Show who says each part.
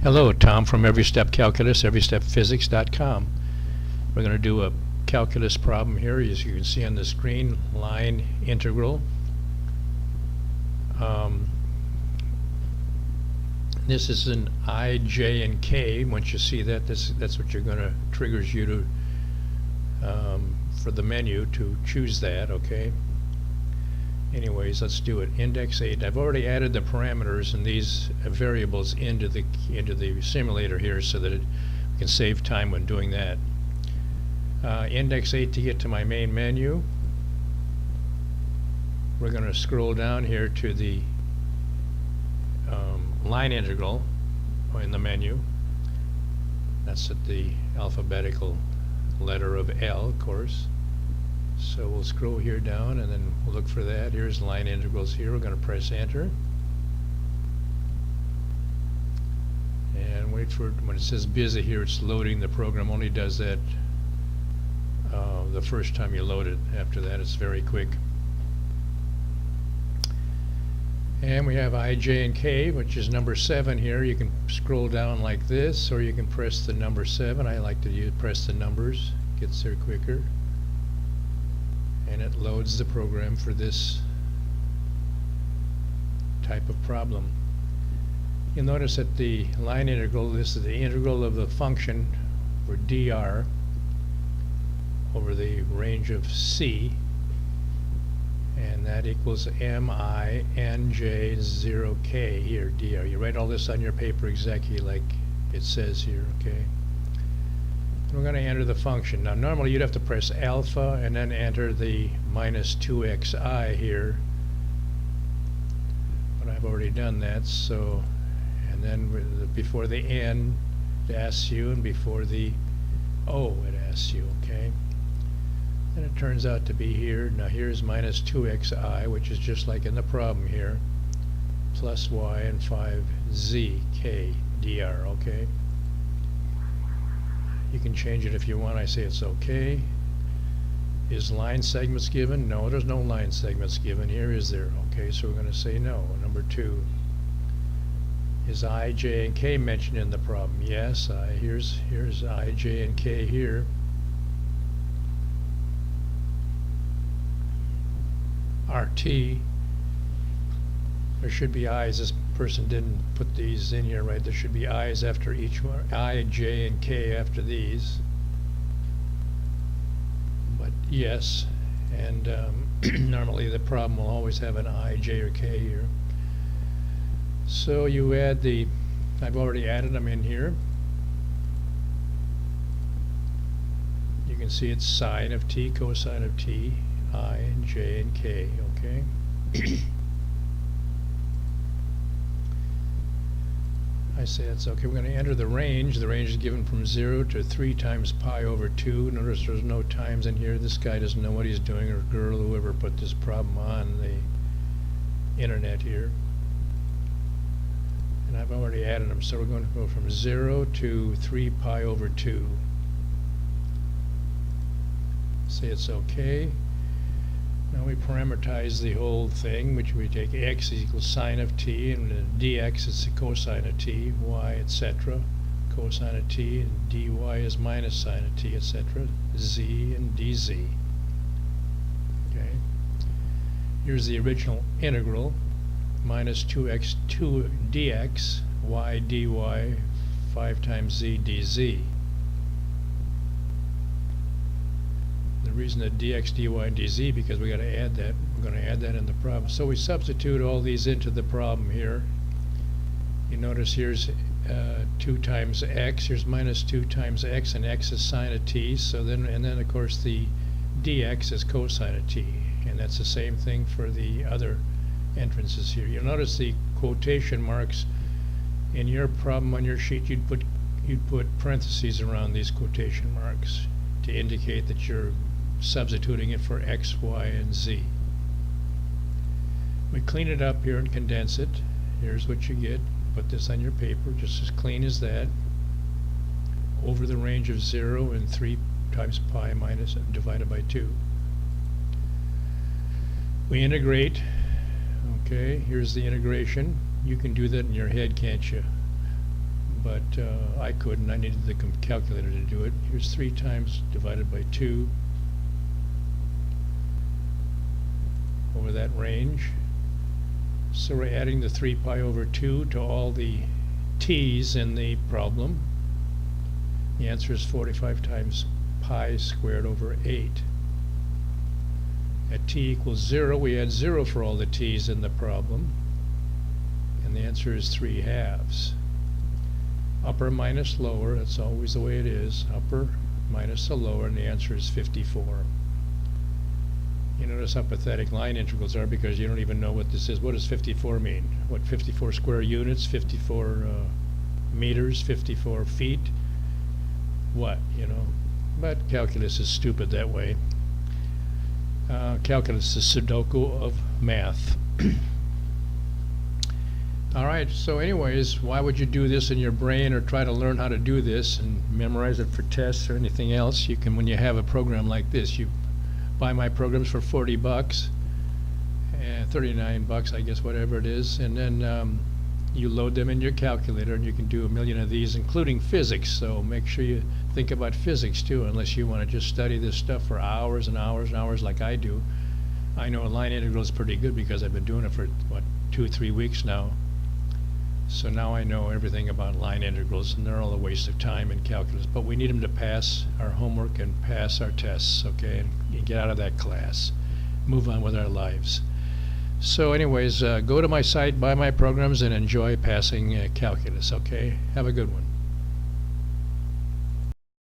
Speaker 1: Hello, Tom from Every Step Calculus, everystepphysics.com. We're going to do a calculus problem here, as you can see on the screen, line integral. This is an I, J, and K. Once you see that, that's what you're going to triggers you to for the menu to choose that. Okay. Anyways, let's do it. Index 8. I've already added the parameters and these variables into the simulator here so that we can save time when doing that. Index 8 to get to my main menu. We're going to scroll down here to the line integral in the menu. That's at the alphabetical letter of L, of course. So we'll scroll here down and then we'll look for that. Here's line integrals here. We're going to press enter. And wait for it. When it says busy here, it's loading. The program only does that the first time you load it. After that, it's very quick. And we have I, J, and K, which is number 7 here. You can scroll down like this, or you can press the number 7. I like to press the numbers. Gets there quicker. And it loads the program for this type of problem. You'll notice that the line integral, this is the integral of the function for dr over the range of c, and that equals mi nj 0k here, dr. You write all this on your paper exactly like it says here, okay? We're going to enter the function. Now normally you'd have to press alpha and then enter the minus 2xi here, but I've already done that. So, and then before the n it asks you, and before the o it asks you, okay? And it turns out to be here. Now here's minus 2xi, which is just like in the problem here, plus y and 5z k dr, okay? You can change it if you want. I say it's okay. Is line segments given? No, there's no line segments given here, is there? Okay, so we're going to say no. Number 2. Is I, J, and K mentioned in the problem? Yes. Here's I, J, and K here. RT. There should be I's. This person didn't put these in here, right? There should be I's after each one. I, J, and K after these. But yes, and normally the problem will always have an I, J, or K here. So you add the, I've already added them in here. You can see it's sine of t, cosine of t, I, and J, and K, okay? I say that's okay. We're going to enter the range. The range is given from 0 to 3 times pi over 2. Notice there's no times in here. This guy doesn't know what he's doing, or girl, whoever put this problem on the internet here. And I've already added them. So we're going to go from 0 to 3 pi over 2. Say it's okay. Now we parameterize the whole thing, which we take x equals sine of t, and dx is the cosine of t, y, etc. Cosine of t, and dy is minus sine of t, etc. z and dz. Okay. Here's the original integral, minus 2x 2 dx, y dy, 5 times z dz. The reason that dx, dy, and dz, because we got to add that. We're going to add that in the problem. So we substitute all these into the problem here. You notice here's 2 times x. Here's minus 2 times x, and x is sine of t. So then, and then of course the dx is cosine of t, and that's the same thing for the other entrances here. You'll notice the quotation marks in your problem on your sheet. You'd put parentheses around these quotation marks to indicate that you're substituting it for x, y, and z. We clean it up here and condense it. Here's what you get. Put this on your paper, just as clean as that. Over the range of 0 and 3 times pi minus divided by 2. We integrate. Okay, here's the integration. You can do that in your head, can't you? but I couldn't. I needed the calculator to do it. Here's 3 times divided by 2 over that range. So we're adding the 3 pi over 2 to all the t's in the problem. The answer is 45 times pi squared over 8. At t equals 0, we add 0 for all the t's in the problem, and the answer is 3/2. Upper minus lower, that's always the way it is. Upper minus the lower, and the answer is 54. You notice how pathetic line integrals are because you don't even know what this is. What does 54 mean? What, 54 square units, 54 meters, 54 feet? What, you know? But calculus is stupid that way. Calculus is Sudoku of math. All right, so anyways, why would you do this in your brain or try to learn how to do this and memorize it for tests or anything else? You can, when you have a program like this, you buy my programs for $40, 39 bucks, I guess, whatever it is, and then you load them in your calculator, and you can do a million of these, including physics. So make sure you think about physics too, unless you want to just study this stuff for hours and hours and hours like I do. I know line integral is pretty good because I've been doing it for, what, 2 or 3 weeks now. So now I know everything about line integrals, and they're all a waste of time in calculus. But we need them to pass our homework and pass our tests, okay, and get out of that class. Move on with our lives. So anyways, go to my site, buy my programs, and enjoy passing calculus, okay? Have a good one.